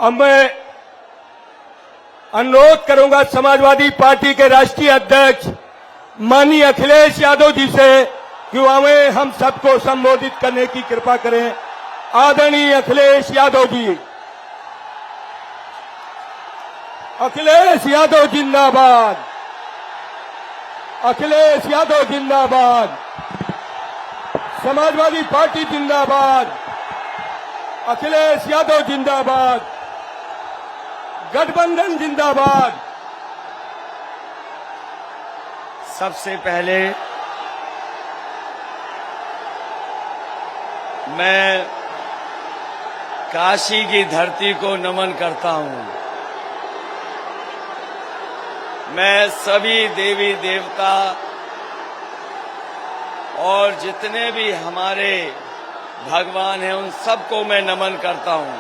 अब मैं अनुरोध करूंगा समाजवादी पार्टी के राष्ट्रीय अध्यक्ष माननीय अखिलेश यादव जी से कि हमें हम सबको संबोधित करने की कृपा करें। आदरणीय अखिलेश यादव जी। अखिलेश यादव जिंदाबाद। अखिलेश यादव जिंदाबाद। समाजवादी पार्टी जिंदाबाद। अखिलेश यादव जिंदाबाद। गठबंधन जिंदाबाद। सबसे पहले मैं काशी की धरती को नमन करता हूं। मैं सभी देवी देवता और जितने भी हमारे भगवान हैं उन सबको मैं नमन करता हूं।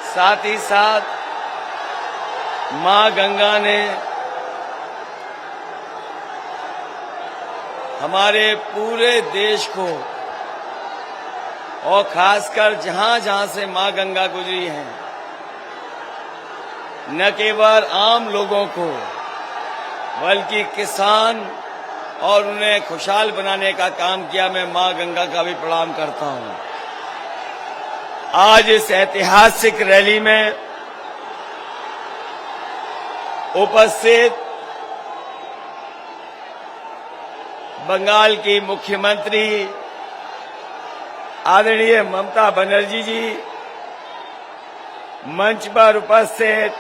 साथ ही साथ मां गंगा ने हमारे पूरे देश को और खासकर जहां जहां से मां गंगा गुजरी है न केवल आम लोगों को बल्कि किसान और उन्हें खुशहाल बनाने का काम किया। मैं मां गंगा का भी प्रणाम करता हूं। आज इस ऐतिहासिक रैली में उपस्थित बंगाल की मुख्यमंत्री आदरणीय ममता बनर्जी जी, मंच पर उपस्थित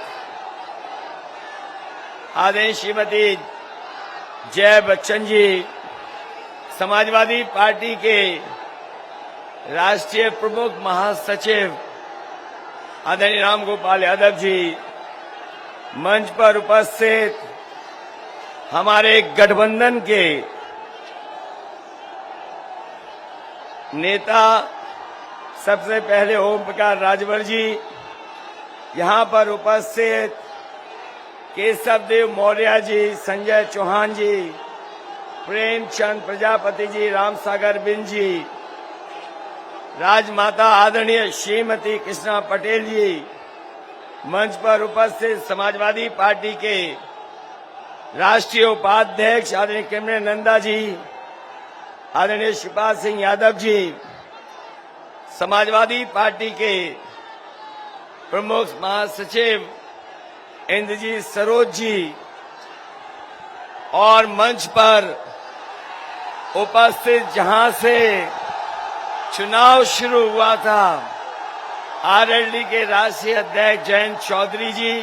आदरणीय श्रीमती जय बच्चन जी, समाजवादी पार्टी के राष्ट्रीय प्रमुख महासचिव आदरणीय राम गोपाल यादव जी, मंच पर उपस्थित हमारे गठबंधन के नेता सबसे पहले ओम प्रकाश राजभर जी, यहां पर उपस्थित केशव देव मौर्य जी, संजय चौहान जी, प्रेमचंद प्रजापति जी, राम सागर बिन जी, राजमाता आदरणीय श्रीमती कृष्णा पटेल जी, मंच पर उपस्थित समाजवादी पार्टी के राष्ट्रीय उपाध्यक्ष आदरणीय किमने नंदा जी, आदरणीय शिवपाल सिंह यादव जी, समाजवादी पार्टी के प्रमुख महासचिव इंद्रजीत सरोज जी और मंच पर उपस्थित जहां से चुनाव शुरू हुआ था आरएलडी के राष्ट्रीय अध्यक्ष जयंत चौधरी जी,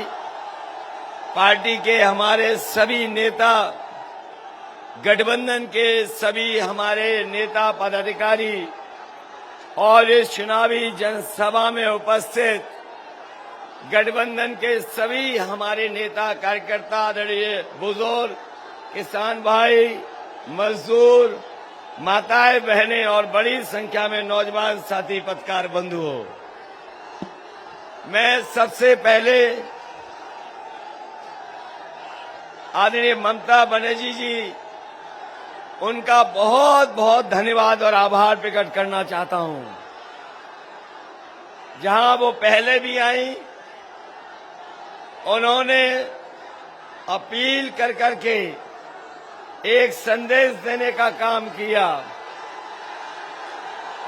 पार्टी के हमारे सभी नेता, गठबंधन के सभी हमारे नेता पदाधिकारी और इस चुनावी जनसभा में उपस्थित गठबंधन के सभी हमारे नेता कार्यकर्ता, आदरणीय बुजुर्ग, किसान भाई, मजदूर, माताएं बहनें और बड़ी संख्या में नौजवान साथी पत्रकार बंधुओं, मैं सबसे पहले आदरणीय ममता बनर्जी जी, उनका बहुत बहुत धन्यवाद और आभार प्रकट करना चाहता हूं। जहां वो पहले भी आई, उन्होंने अपील कर करके एक संदेश देने का काम किया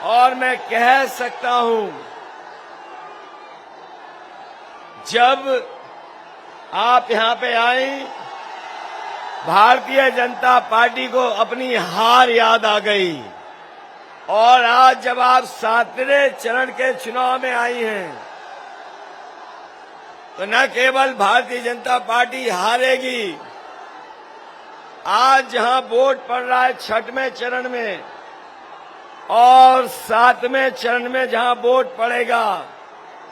और मैं कह सकता हूं जब आप यहां पे आई, भारतीय जनता पार्टी को अपनी हार याद आ गई और आज जब आप 7वें चरण के चुनाव में आई हैं तो न केवल भारतीय जनता पार्टी हारेगी, आज जहां वोट पड़ रहा है 6वें चरण में और 7वें चरण में जहां वोट पड़ेगा,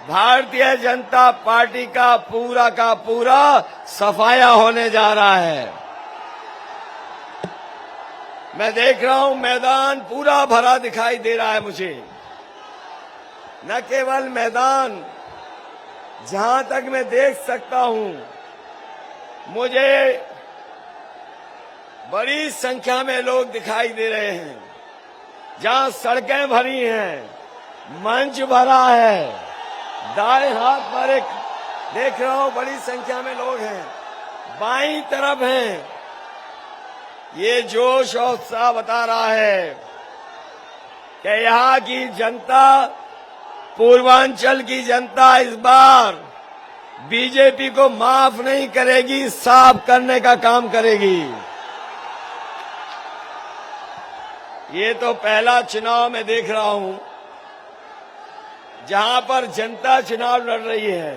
भारतीय जनता पार्टी का पूरा सफाया होने जा रहा है। मैं देख रहा हूं मैदान पूरा भरा दिखाई दे रहा है मुझे। न केवल मैदान, जहां तक मैं देख सकता हूं, मुझे बड़ी संख्या में लोग दिखाई दे रहे हैं। जहां सड़कें भरी हैं, मंच भरा है, दाएं हाथ पर एक देख रहा हूं बड़ी संख्या में लोग हैं, बाईं तरफ हैं। ये जोश और उत्साह बता रहा है कि यहाँ की जनता, पूर्वांचल की जनता इस बार बीजेपी को माफ नहीं करेगी, साफ करने का काम करेगी। ये तो पहला चुनाव मैं देख रहा हूं जहां पर जनता चुनाव लड़ रही है।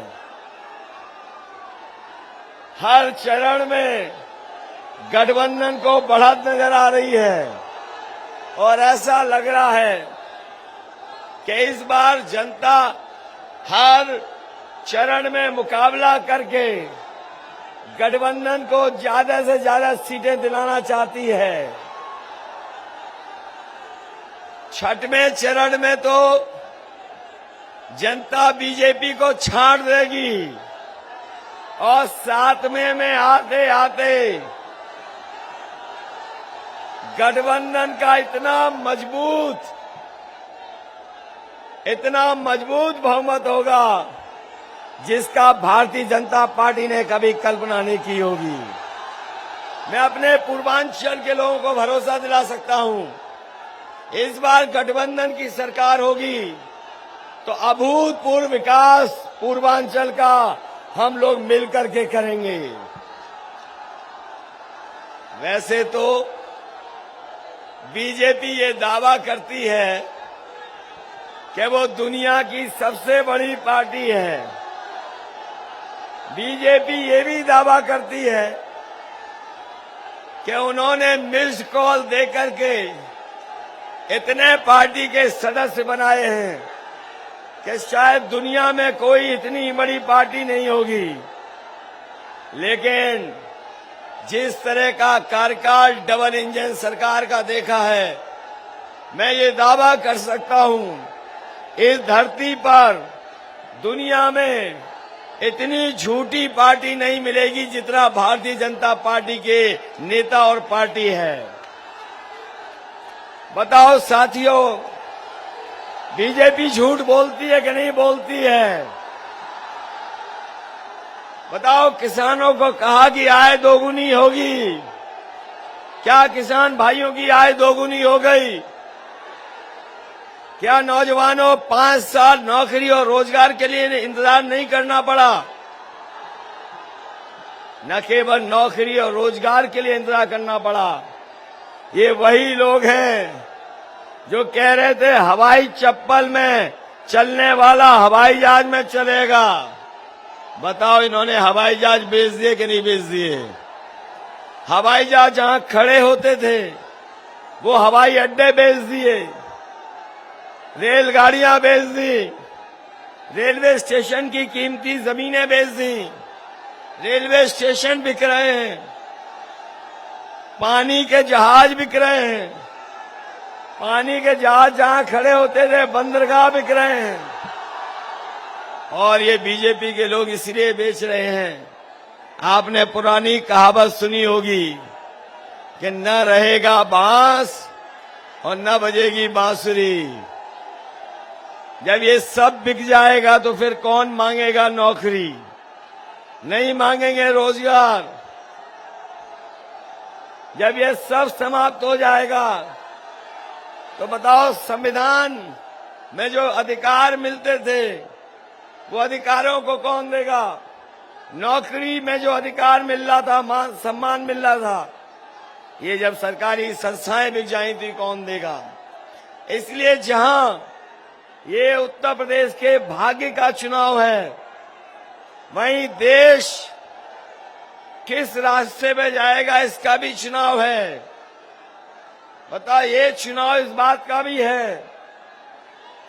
हर चरण में गठबंधन को बढ़त नजर आ रही है और ऐसा लग रहा है कि इस बार जनता हर चरण में मुकाबला करके गठबंधन को ज्यादा से ज्यादा सीटें दिलाना चाहती है। छठवें चरण में तो जनता बीजेपी को छांट देगी और सातवें में आते आते गठबंधन का इतना मजबूत बहुमत होगा जिसका भारतीय जनता पार्टी ने कभी कल्पना नहीं की होगी। मैं अपने पूर्वांचल के लोगों को भरोसा दिला सकता हूं, इस बार गठबंधन की सरकार होगी तो अभूतपूर्व विकास पूर्वांचल का हम लोग मिलकर के करेंगे। वैसे तो बीजेपी ये दावा करती है कि वो दुनिया की सबसे बड़ी पार्टी है। बीजेपी ये भी दावा करती है कि उन्होंने मिस्ड कॉल देकर के इतने पार्टी के सदस्य बनाए हैं कि शायद दुनिया में कोई इतनी बड़ी पार्टी नहीं होगी। लेकिन जिस तरह का कार्यकाल डबल इंजन सरकार का देखा है, मैं ये दावा कर सकता हूं इस धरती पर दुनिया में इतनी झूठी पार्टी नहीं मिलेगी जितना भारतीय जनता पार्टी के नेता और पार्टी है। बताओ साथियों, बीजेपी झूठ बोलती है कि नहीं बोलती है? बताओ, किसानों को कहा कि आय दोगुनी होगी, क्या किसान भाइयों की आय दोगुनी हो गई? क्या नौजवानों 5 साल नौकरी और रोजगार के लिए इंतजार नहीं करना पड़ा? न केवल नौकरी और रोजगार के लिए इंतजार करना पड़ा, ये वही लोग हैं जो कह रहे थे हवाई चप्पल में चलने वाला हवाई जहाज में चलेगा। बताओ, इन्होंने हवाई जहाज बेच दिए कि नहीं बेच दिए? हवाई जहाज जहां खड़े होते थे वो हवाई अड्डे बेच दिए, रेलगाड़ियां बेच दी, रेलवे स्टेशन की कीमती जमीनें बेच दी, रेलवे स्टेशन बिक रहे हैं, पानी के जहाज बिक रहे हैं, पानी के जहाज जहां खड़े होते थे बंदरगाह बिक रहे हैं। और ये बीजेपी के लोग इसलिए बेच रहे हैं, आपने पुरानी कहावत सुनी होगी कि न रहेगा बांस और न बजेगी बांसुरी। जब ये सब बिक जाएगा तो फिर कौन मांगेगा नौकरी? नहीं मांगेंगे रोजगार। जब ये सब समाप्त हो जाएगा तो बताओ, संविधान में जो अधिकार मिलते थे वो अधिकारों को कौन देगा? नौकरी में जो अधिकार मिल रहा था, मान सम्मान मिल रहा था, ये जब सरकारी संस्थाएं बिक जाई थी कौन देगा? इसलिए जहां ये उत्तर प्रदेश के भाग्य का चुनाव है, वहीं देश किस रास्ते पे जाएगा इसका भी चुनाव है। बता, ये चुनाव इस बात का भी है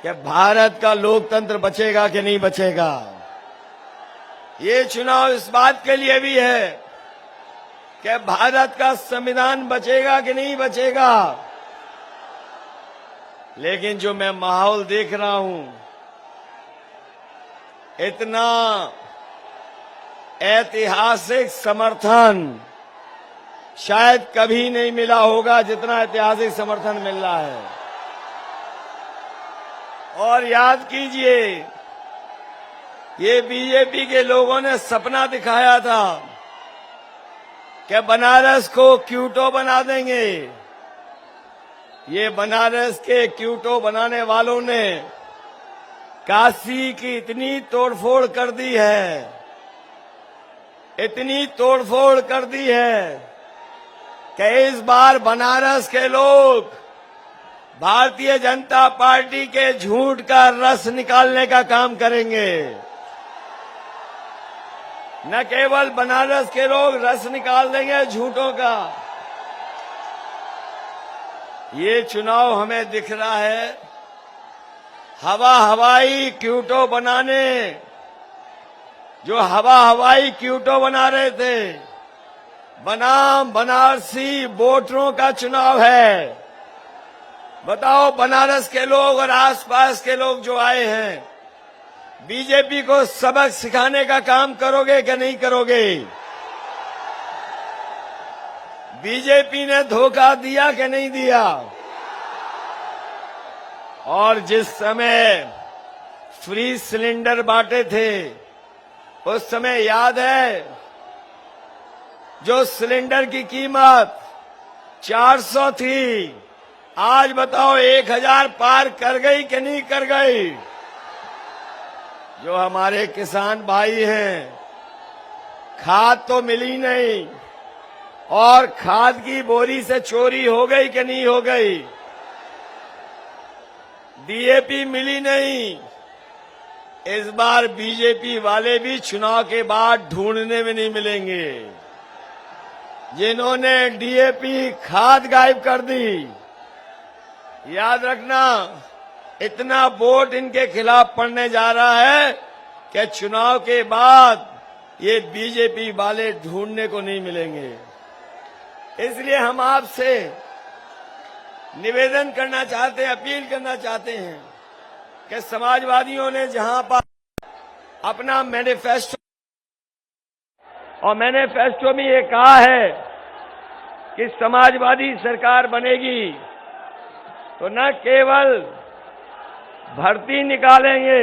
कि भारत का लोकतंत्र बचेगा कि नहीं बचेगा। ये चुनाव इस बात के लिए भी है कि भारत का संविधान बचेगा कि नहीं बचेगा। लेकिन जो मैं माहौल देख रहा हूं, इतना ऐतिहासिक समर्थन शायद कभी नहीं मिला होगा जितना ऐतिहासिक समर्थन मिल रहा है। और याद कीजिए, ये बीजेपी के लोगों ने सपना दिखाया था कि बनारस को क्यूटो बना देंगे। ये बनारस के क्यूटो बनाने वालों ने काशी की इतनी तोड़फोड़ कर दी है, इतनी तोड़फोड़ कर दी है कि इस बार बनारस के लोग भारतीय जनता पार्टी के झूठ का रस निकालने का काम करेंगे। न केवल बनारस के लोग रस निकाल देंगे झूठों का, ये चुनाव हमें दिख रहा है हवाई क्यूटो बनाने, जो हवाई क्यूटो बना रहे थे, बनाम बनारसी वोटरों का चुनाव है। बताओ बनारस के लोग और आसपास के लोग जो आए हैं, बीजेपी को सबक सिखाने का काम करोगे कि नहीं करोगे? बीजेपी ने धोखा दिया कि नहीं दिया? और जिस समय फ्री सिलेंडर बांटे थे, उस समय याद है जो सिलेंडर की कीमत 400 थी, आज बताओ 1000 पार कर गई कि नहीं कर गई? जो हमारे किसान भाई हैं, खाद तो मिली नहीं, और खाद की बोरी से चोरी हो गई कि नहीं हो गई? डीएपी मिली नहीं। इस बार बीजेपी वाले भी चुनाव के बाद ढूंढने में नहीं मिलेंगे। जिन्होंने डीएपी खाद गायब कर दी, याद रखना इतना वोट इनके खिलाफ पड़ने जा रहा है कि चुनाव के बाद ये बीजेपी वाले ढूंढने को नहीं मिलेंगे। इसलिए हम आपसे निवेदन करना चाहते हैं, अपील करना चाहते हैं कि समाजवादियों ने जहां पर अपना मैनिफेस्टो, और मैनिफेस्टो में ये कहा है कि समाजवादी सरकार बनेगी तो न केवल भर्ती निकालेंगे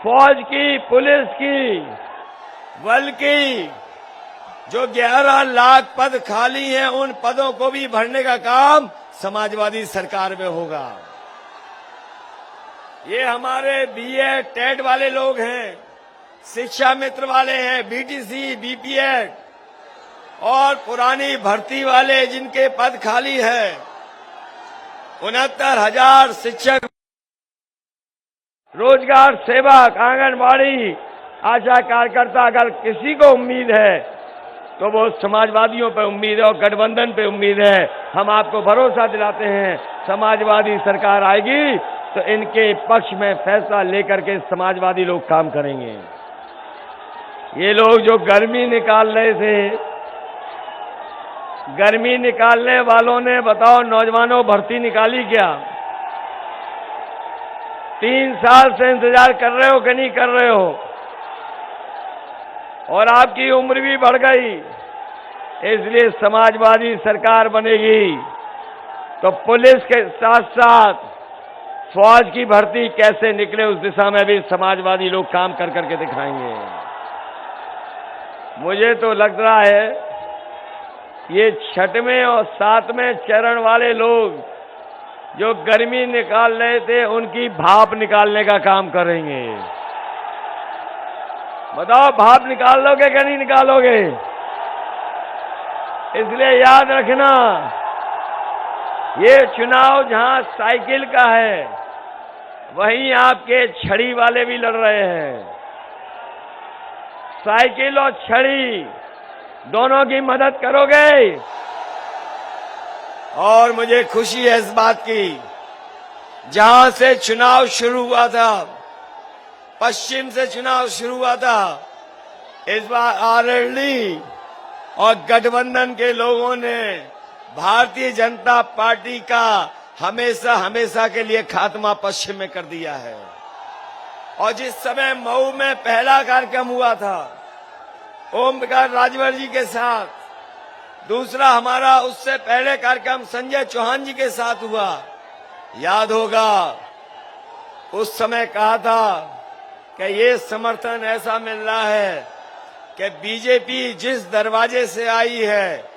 फौज की, पुलिस की, बल्कि जो 11 लाख पद खाली हैं उन पदों को भी भरने का काम समाजवादी सरकार में होगा। ये हमारे बीएड टेट वाले लोग हैं, शिक्षा मित्र वाले हैं, बीटीसी, बीपीएड और पुरानी भर्ती वाले जिनके पद खाली है, 69,000 शिक्षक, रोजगार सेवक, आंगनबाड़ी, आशा कार्यकर्ता, अगर किसी को उम्मीद है तो वो समाजवादियों पे उम्मीद है और गठबंधन पे उम्मीद है। हम आपको भरोसा दिलाते हैं समाजवादी सरकार आएगी तो इनके पक्ष में फैसला लेकर के समाजवादी लोग काम करेंगे। ये लोग जो गर्मी निकाल रहे थे, गर्मी निकालने वालों ने बताओ नौजवानों भर्ती निकाली क्या? 3 साल से इंतजार कर रहे हो कि नहीं कर रहे हो? और आपकी उम्र भी बढ़ गई, इसलिए समाजवादी सरकार बनेगी तो पुलिस के साथ साथ फौज की भर्ती कैसे निकले उस दिशा में भी समाजवादी लोग काम कर करके दिखाएंगे। मुझे तो लग रहा है ये 6वें और 7वें चरण वाले लोग जो गर्मी निकाल रहे थे उनकी भाप निकालने का काम करेंगे। बताओ भाप निकाल लोगे कि नहीं निकालोगे? इसलिए याद रखना ये चुनाव जहां साइकिल का है वहीं आपके छड़ी वाले भी लड़ रहे हैं। साइकिल और छड़ी दोनों की मदद करोगे? और मुझे खुशी है इस बात की, जहां से चुनाव शुरू हुआ था, पश्चिम से चुनाव शुरू हुआ था, इस बार आरएलडी और गठबंधन के लोगों ने भारतीय जनता पार्टी का हमेशा हमेशा के लिए खात्मा पश्चिम में कर दिया है। और जिस समय मऊ में पहला कार्यक्रम हुआ था ओम प्रकाश राजभर जी के साथ, दूसरा हमारा उससे पहले कार्यक्रम संजय चौहान जी के साथ हुआ, याद होगा उस समय कहा था कि ये समर्थन ऐसा मिल रहा है कि बीजेपी जिस दरवाजे से आई है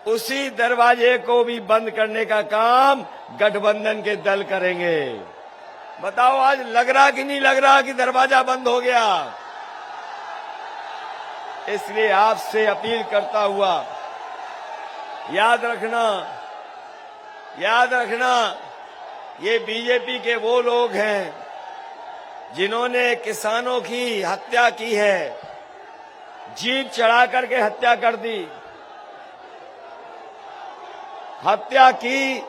उसी दरवाजे को भी बंद करने का काम गठबंधन के दल करेंगे। बताओ आज लग रहा कि नहीं लग रहा कि दरवाजा बंद हो गया? इसलिए आपसे अपील करता हुआ याद रखना ये बीजेपी के वो लोग हैं जिन्होंने किसानों की हत्या की है, जीप चढ़ा करके हत्या कर दी, हत्या की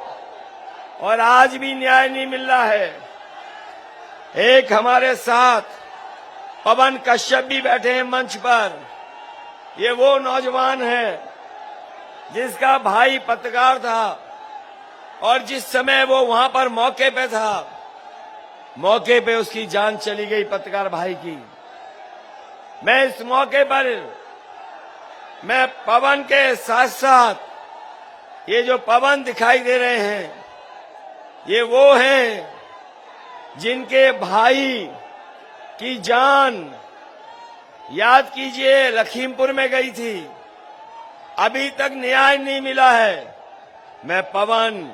और आज भी न्याय नहीं मिल रहा है। एक हमारे साथ पवन कश्यप भी बैठे हैं मंच पर। ये वो नौजवान है जिसका भाई पत्रकार था और जिस समय वो वहां पर मौके पे था, मौके पे उसकी जान चली गई पत्रकार भाई की। मैं इस मौके पर मैं पवन के साथ साथ ये जो पवन दिखाई दे रहे हैं ये वो हैं जिनके भाई की जान याद कीजिए लखीमपुर में गई थी, अभी तक न्याय नहीं मिला है। मैं पवन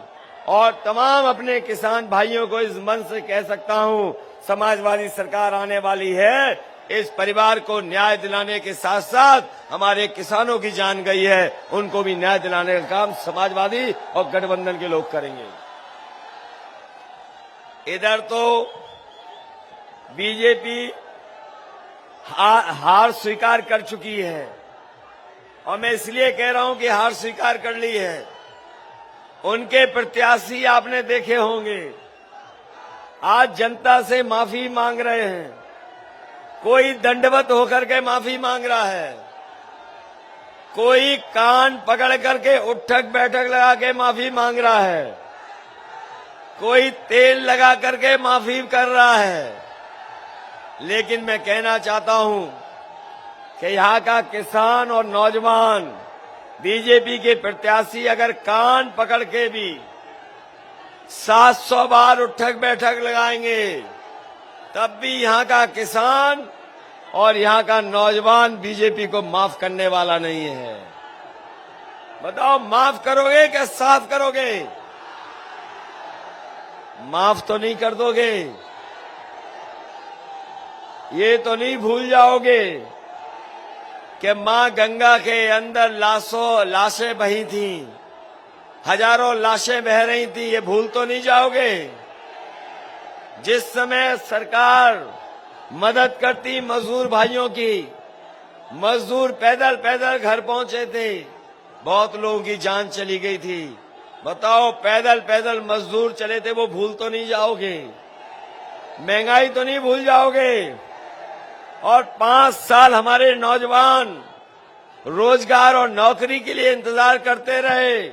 और तमाम अपने किसान भाइयों को इस मन से कह सकता हूं, समाजवादी सरकार आने वाली है, इस परिवार को न्याय दिलाने के साथ साथ हमारे किसानों की जान गई है, उनको भी न्याय दिलाने का काम समाजवादी और गठबंधन के लोग करेंगे। इधर तो बीजेपी हार स्वीकार कर चुकी है और मैं इसलिए कह रहा हूं कि हार स्वीकार कर ली है। उनके प्रत्याशी आपने देखे होंगे आज जनता से माफी मांग रहे हैं, कोई दंडवत होकर के माफी मांग रहा है, कोई कान पकड़ करके उठक बैठक लगा के माफी मांग रहा है, कोई तेल लगा करके माफी कर रहा है। लेकिन मैं कहना चाहता हूं कि यहाँ का किसान और नौजवान बीजेपी के प्रत्याशी अगर कान पकड़ के भी 700 बार उठक बैठक लगाएंगे तब भी यहाँ का किसान और यहाँ का नौजवान बीजेपी को माफ करने वाला नहीं है। बताओ माफ करोगे क्या साफ करोगे? माफ तो नहीं कर दोगे, ये तो नहीं भूल जाओगे कि मां गंगा के अंदर लाशें बही थी, हजारों लाशें बह रही थी, ये भूल तो नहीं जाओगे? जिस समय सरकार मदद करती मजदूर भाइयों की, मजदूर पैदल पैदल घर पहुंचे थे, बहुत लोगों की जान चली गई थी। बताओ पैदल पैदल मजदूर चले थे, वो भूल तो नहीं जाओगे? महंगाई तो नहीं भूल जाओगे? और 5 साल हमारे नौजवान रोजगार और नौकरी के लिए इंतजार करते रहे,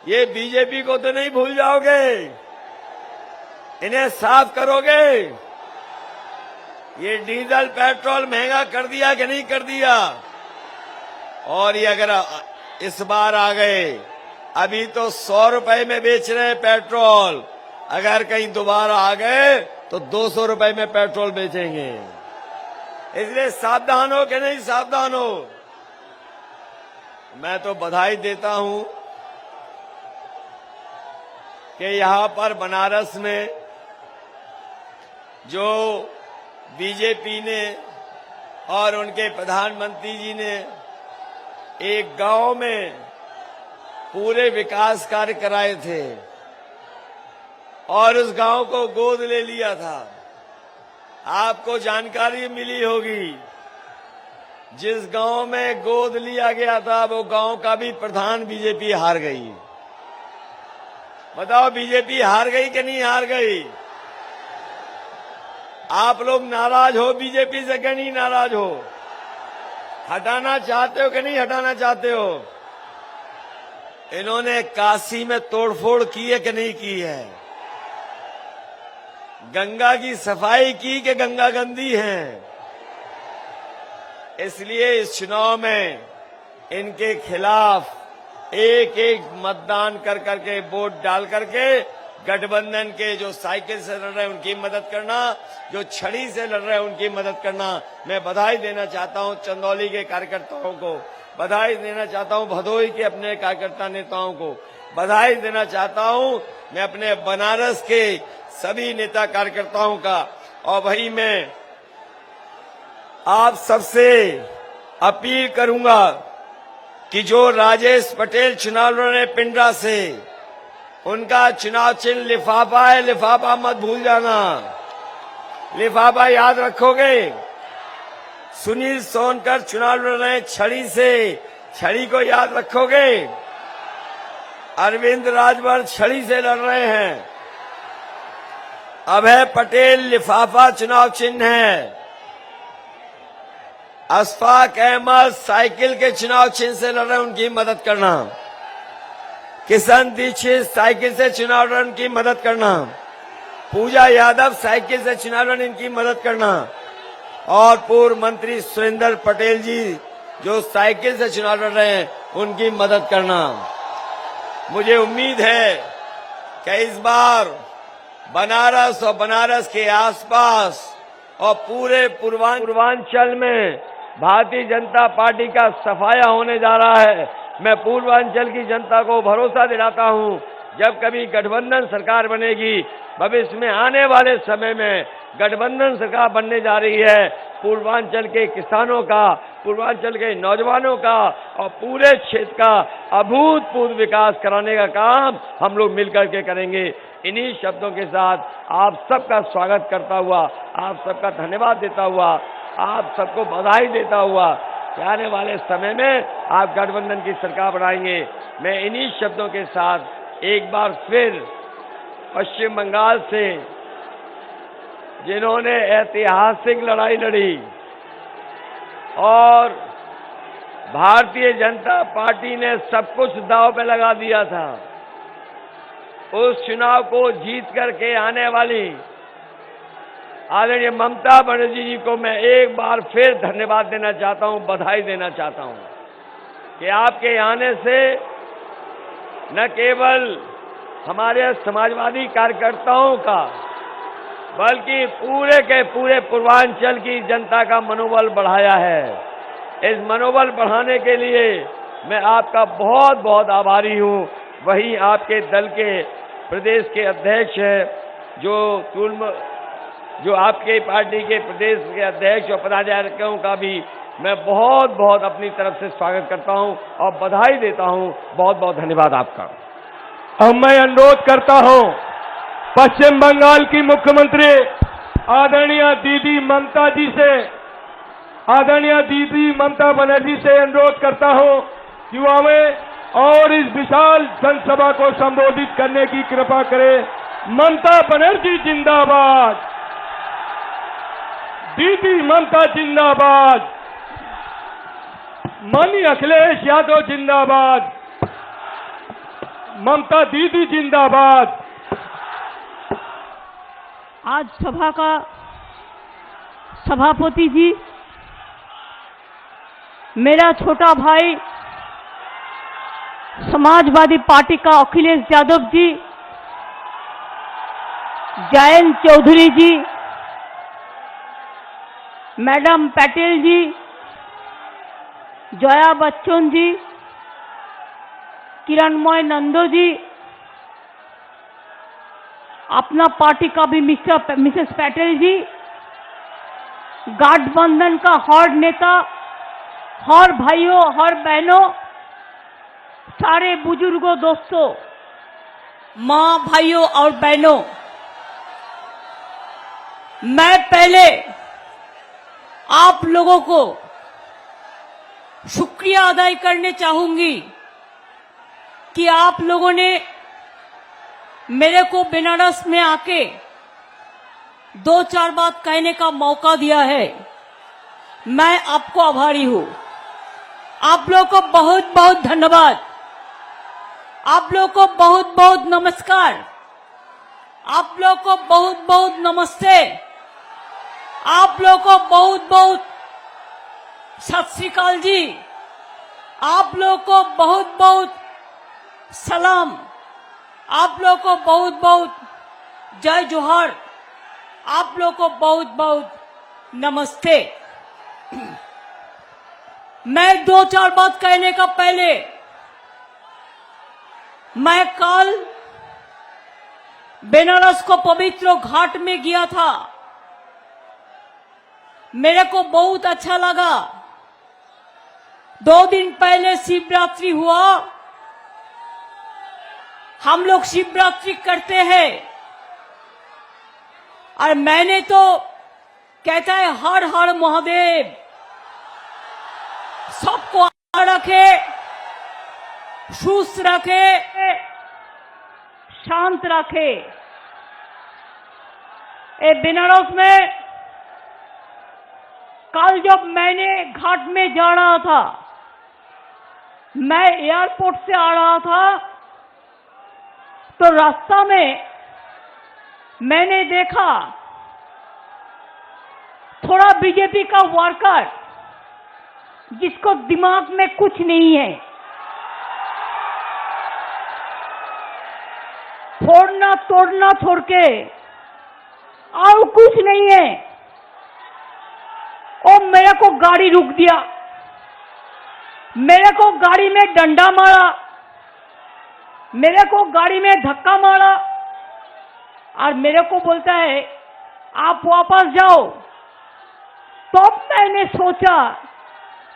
ये बीजेपी को तो नहीं भूल जाओगे? इन्हें साफ करोगे? ये डीजल पेट्रोल महंगा कर दिया कि नहीं कर दिया? और ये अगर इस बार आ गए, अभी तो 100 रुपए में बेच रहे हैं पेट्रोल, अगर कहीं दोबारा आ गए तो 200 रुपए में पेट्रोल बेचेंगे। इसलिए सावधान हो कि नहीं सावधान हो? मैं तो बधाई देता हूं कि यहां पर बनारस में जो बीजेपी ने और उनके प्रधानमंत्री जी ने एक गांव में पूरे विकास कार्य कराए थे और उस गांव को गोद ले लिया था। आपको जानकारी मिली होगी, जिस गांव में गोद लिया गया था वो गांव का भी प्रधान बीजेपी हार गई। बताओ बीजेपी हार गई कि नहीं हार गई? आप लोग नाराज हो बीजेपी से कि नहीं नाराज हो? हटाना चाहते हो कि नहीं हटाना चाहते हो? इन्होंने काशी में तोड़फोड़ की है कि नहीं की है? गंगा की सफाई की कि गंगा गंदी है? इसलिए इस चुनाव में इनके खिलाफ एक एक मतदान कर करके वोट डाल करके गठबंधन के जो साइकिल से लड़ रहे हैं उनकी मदद करना, जो छड़ी से लड़ रहे हैं उनकी मदद करना। मैं बधाई देना चाहता हूं चंदौली के कार्यकर्ताओं को, बधाई देना चाहता हूं भदोही के अपने कार्यकर्ता नेताओं को, बधाई देना चाहता हूं मैं अपने बनारस के सभी नेता कार्यकर्ताओं का। और वही मैं आप सबसे अपील करूंगा कि जो राजेश पटेल चुनाव लड़ रहे पिंडरा से, उनका चुनाव चिन्ह लिफाफा है, लिफाफा मत भूल जाना, लिफाफा याद रखोगे। सुनील सोनकर चुनाव लड़ रहे छड़ी से, छड़ी को याद रखोगे। अरविंद राजभर छड़ी से लड़ रहे हैं। अभय पटेल लिफाफा चुनाव चिन्ह है। अशफाक अहमद साइकिल के चुनाव चिन्ह से लड़ रहे हैं, उनकी मदद करना। किशन दीक्षित साइकिल से चुनाव लड़, उनकी मदद करना। पूजा यादव साइकिल से चुनाव लड़, इनकी मदद करना। और पूर्व मंत्री सुरेंद्र पटेल जी जो साइकिल से चुनाव लड़ रहे हैं, उनकी मदद करना। मुझे उम्मीद है कि इस बार बनारस और बनारस के आसपास और पूरे पूर्वांचल में भारतीय जनता पार्टी का सफाया होने जा रहा है। मैं पूर्वांचल की जनता को भरोसा दिलाता हूं, जब कभी गठबंधन सरकार बनेगी, भविष्य में आने वाले समय में गठबंधन सरकार बनने जा रही है, पूर्वांचल के किसानों का, पूर्वांचल के नौजवानों का और पूरे क्षेत्र का अभूतपूर्व विकास कराने का काम हम लोग मिलकर के करेंगे। इन्हीं शब्दों के साथ आप सबका स्वागत करता हुआ, आप सबका धन्यवाद देता हुआ, आप सबको बधाई देता हुआ कि आने वाले समय में आप गठबंधन की सरकार बनाएंगे। मैं इन्हीं शब्दों के साथ एक बार फिर पश्चिम बंगाल से जिन्होंने ऐतिहासिक लड़ाई लड़ी और भारतीय जनता पार्टी ने सब कुछ दांव पे लगा दिया था, उस चुनाव को जीत करके आने वाली आदरणीय ममता बनर्जी जी को मैं एक बार फिर धन्यवाद देना चाहता हूं, बधाई देना चाहता हूं कि आपके आने से न केवल हमारे समाजवादी कार्यकर्ताओं का बल्कि पूरे के पूरे पूर्वांचल की जनता का मनोबल बढ़ाया है। इस मनोबल बढ़ाने के लिए मैं आपका बहुत बहुत आभारी हूं। वहीं आपके दल के प्रदेश के अध्यक्ष हैं जो आपके पार्टी के प्रदेश के अध्यक्ष और पदाधिकारियों का भी मैं बहुत बहुत अपनी तरफ से स्वागत करता हूं और बधाई देता हूं। बहुत बहुत धन्यवाद आपका। अब मैं अनुरोध करता हूं पश्चिम बंगाल की मुख्यमंत्री आदरणीय दीदी ममता बनर्जी से अनुरोध करता हूं कि वो हमें और इस विशाल जनसभा को संबोधित करने की कृपा करें। ममता बनर्जी जिंदाबाद, दीदी ममता जिंदाबाद, माननीय अखिलेश यादव जिंदाबाद, ममता दीदी जिंदाबाद। आज सभा का सभापति जी, मेरा छोटा भाई समाजवादी पार्टी का अखिलेश यादव जी, जयंत चौधरी जी, मैडम पटेल जी, जया बच्चन जी, किरणमय नंदो जी, अपना पार्टी का भी मिसेस पटेल जी, गठबंधन का हर नेता, हर भाइयों, हर बहनों, सारे बुजुर्गों, दोस्तों, माँ, भाइयों और बहनों, मैं पहले आप लोगों को शुक्रिया अदा करने चाहूंगी कि आप लोगों ने मेरे को बनारस में आके 2-4 बात कहने का मौका दिया है। मैं आपको आभारी हूं। आप लोगों को बहुत बहुत धन्यवाद। आप लोगों को बहुत बहुत नमस्कार। आप लोगों को बहुत बहुत नमस्ते। आप लोगों को बहुत बहुत सत श्री अकाल जी। आप लोगों को बहुत बहुत सलाम। आप लोग को बहुत बहुत जय जोहर, आप लोग को बहुत बहुत नमस्ते। मैं दो चार बात कहने का पहले, मैं कल बनारस को पवित्र घाट में गया था। मेरे को बहुत अच्छा लगा। 2 दिन पहले शिवरात्रि हुआ। हम लोग शिवरात्रि करते हैं और मैंने तो कहता है हर हर महादेव, सबको रखे, सुस्त रखे, शांत रखे। ए बनारस में कल जब मैंने घाट में जा रहा था, मैं एयरपोर्ट से आ रहा था, तो रास्ता में मैंने देखा थोड़ा बीजेपी का वर्कर जिसको दिमाग में कुछ नहीं है, फोड़ना तोड़ना छोड़ के और कुछ नहीं है, और मेरे को गाड़ी रुक दिया, मेरे को गाड़ी में डंडा मारा, मेरे को गाड़ी में धक्का मारा और मेरे को बोलता है आप वापस जाओ। तो मैंने सोचा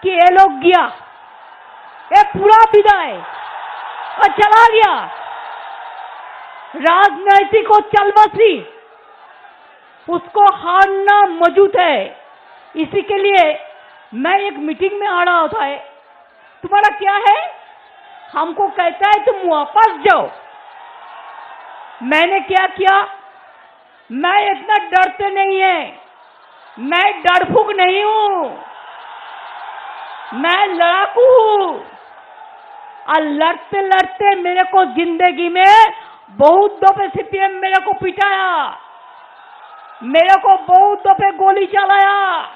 कि ये लोग गया, ये पूरा विदाई और चला गया, राजनैतिक और चलबसी, उसको हारना मौजूद है। इसी के लिए मैं एक मीटिंग में आ रहा था। तुम्हारा क्या है? हमको कहता है तुम वापस जाओ। मैंने क्या किया? मैं इतना डरते नहीं है, मैं डरफुक नहीं हूं, मैं लड़ाकू हूं। और लड़ते लड़ते मेरे को जिंदगी में बहुत दफे सीपीएम मेरे को पिटाया, मेरे को बहुत दफे गोली चलाया,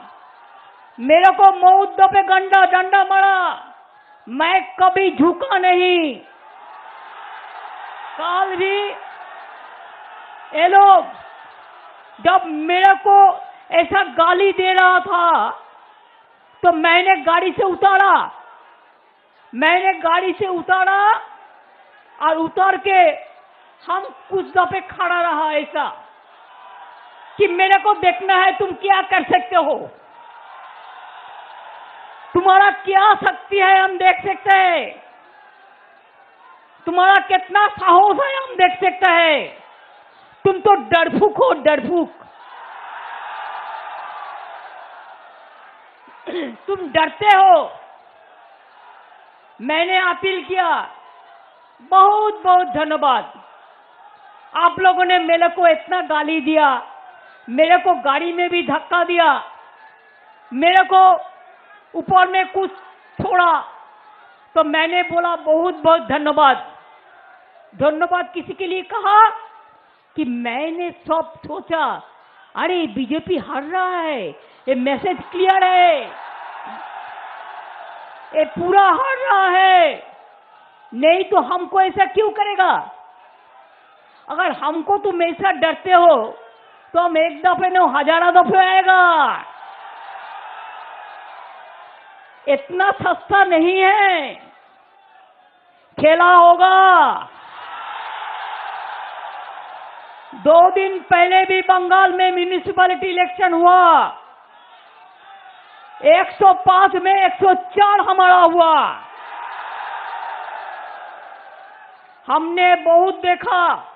मेरे को बहुत दफे डंडा मारा, मैं कभी झुका नहीं। कल भी ये लोग जब मेरे को ऐसा गाली दे रहा था तो मैंने गाड़ी से उतारा, और उतार के हम कुछ दफे खड़ा रहा, ऐसा कि मेरे को देखना है तुम क्या कर सकते हो, तुम्हारा क्या शक्ति है हम देख सकते हैं, तुम्हारा कितना साहस है हम देख सकते हैं। तुम तो डरफुक हो, डरफुक। तुम डरते हो। मैंने अपील किया, बहुत बहुत धन्यवाद। आप लोगों ने मेरे को इतना गाली दिया, मेरे को गाड़ी में भी धक्का दिया, मेरे को ऊपर में कुछ छोड़ा, तो मैंने बोला बहुत बहुत धन्यवाद। धन्यवाद किसी के लिए कहा कि मैंने सब सोचा, अरे बीजेपी हार रहा है, ये मैसेज क्लियर है, ये पूरा हार रहा है, नहीं तो हमको ऐसा क्यों करेगा। अगर हमको तुम ऐसा डरते हो तो हम एक दफे न हजारों दफे आएगा। इतना सस्ता नहीं है, खेला होगा। 2 दिन पहले भी बंगाल में म्युनिसिपैलिटी इलेक्शन हुआ, 105 में 104 हमारा हुआ। हमने बहुत देखा,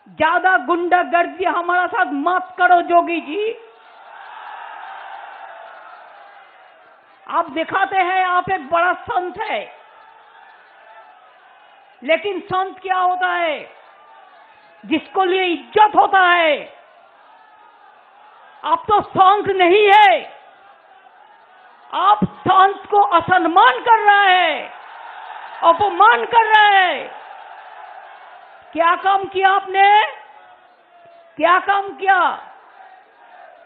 ज्यादा गुंडागर्दी हमारा साथ मत करो जोगी जी। आप दिखाते हैं आप एक बड़ा संत है, लेकिन संत क्या होता है? जिसको लिए इज्जत होता है। आप तो संत नहीं है, आप संत को असम्मान कर रहा है, अपमान कर रहा है। क्या काम किया आपने? क्या काम किया?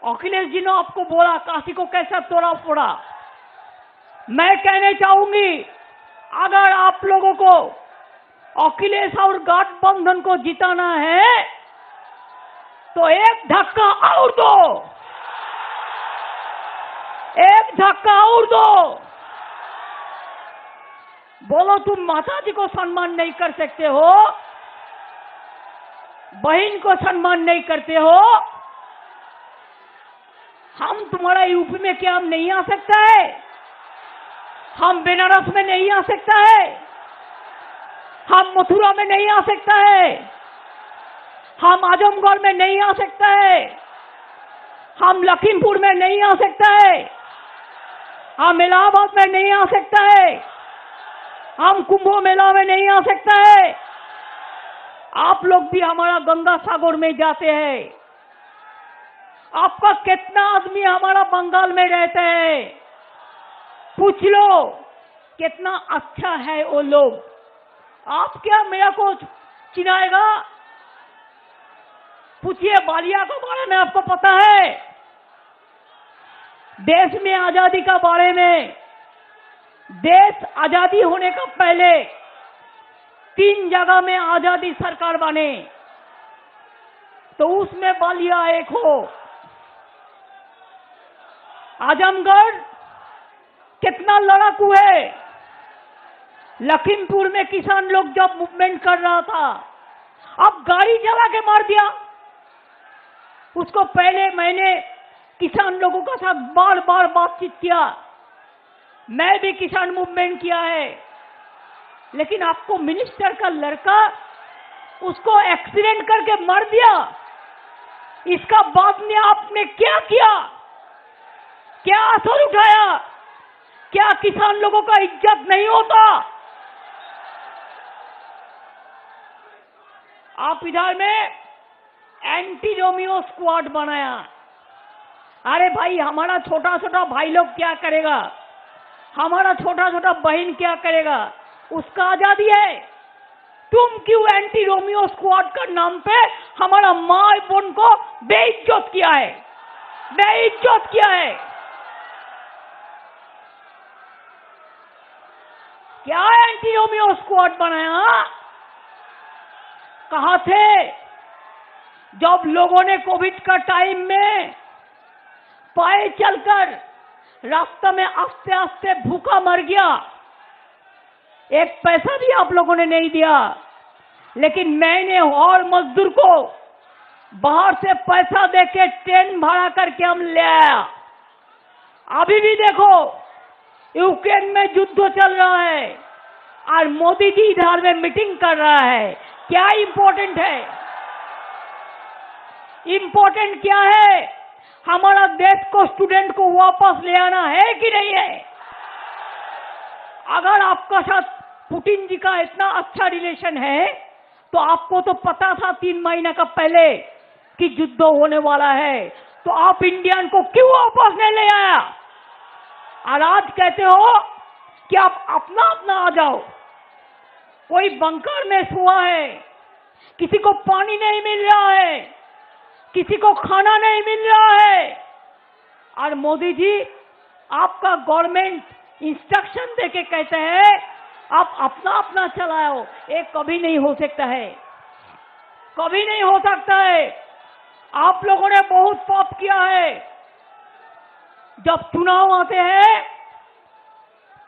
अखिलेश जी ने आपको बोला काशी को कैसा तोड़ा फोड़ा। मैं कहने चाहूंगी, अगर आप लोगों को अखिलेश और गठबंधन को जिताना है तो एक धक्का और दो, एक धक्का और दो। बोलो तुम माता जी को सम्मान नहीं कर सकते हो, बहन को सम्मान नहीं करते हो, हम तुम्हारा यूपी में क्या हम नहीं आ सकता है? हम बनारस में नहीं आ सकता है? हम मथुरा में नहीं आ सकता है? हम आजमगढ़ में नहीं आ सकता है? हम लखीमपुर में नहीं आ सकता है? हम इलाहाबाद में नहीं आ सकता है? हम कुंभ मेला में नहीं आ सकता है? आप लोग भी हमारा गंगा सागर में जाते हैं। आपका कितना आदमी हमारा बंगाल में रहते हैं, पूछ लो कितना अच्छा है वो लोग। आप क्या मेरा को चिनाएगा? पूछिए बालिया के बारे में आपको पता है? देश में आजादी का बारे में, देश आजादी होने का पहले 3 जगह में आजादी सरकार बने, तो उसमें बालिया एक हो। आजमगढ़ कितना लड़ाकू है। लखीमपुर में किसान लोग जब मूवमेंट कर रहा था, अब गाड़ी जला के मार दिया उसको। पहले मैंने किसान लोगों का साथ बार बार बातचीत किया, मैं भी किसान मूवमेंट किया है, लेकिन आपको मिनिस्टर का लड़का उसको एक्सीडेंट करके मार दिया। इसका बाद में आपने क्या किया? क्या असर उठाया? क्या किसान लोगों का इज्जत नहीं होता? आप इधर में एंटी रोमियो स्क्वाड बनाया। अरे भाई, हमारा छोटा छोटा भाई लोग क्या करेगा? हमारा छोटा छोटा बहन क्या करेगा? उसका आजादी है। तुम क्यों एंटी रोमियो स्क्वाड का नाम पे हमारा माँ बहन को बेइज्जत किया है, बेइज्जत किया है? क्या एंटी रोमियो स्क्वाड बनाया? कहाँ थे जब लोगों ने कोविड का टाइम में पाए चलकर रास्ते में आस्ते आस्ते भूखा मर गया? एक पैसा भी आप लोगों ने नहीं दिया, लेकिन मैंने और मजदूर को बाहर से पैसा देके ट्रेन भाड़ा करके हम ले आया। अभी भी देखो, यूक्रेन में युद्ध चल रहा है और मोदी जी इधर में मीटिंग कर रहा है। क्या इंपॉर्टेंट है? इंपॉर्टेंट क्या है? हमारा देश को, स्टूडेंट को वापस ले आना है कि नहीं है? अगर आपका साथ पुतिन जी का इतना अच्छा रिलेशन है तो आपको तो पता था 3 महीने का पहले कि युद्ध होने वाला है, तो आप इंडियन को क्यों वापस नहीं ले आया? और आज कहते हो कि आप अपना अपना आ जाओ। कोई बंकर में सोआ है, किसी को पानी नहीं मिल रहा है, किसी को खाना नहीं मिल रहा है, और मोदी जी आपका गवर्नमेंट इंस्ट्रक्शन देके कहते हैं आप अपना अपना चलाओ। ये कभी नहीं हो सकता है, कभी नहीं हो सकता है। आप लोगों ने बहुत पाप किया है। जब चुनाव आते हैं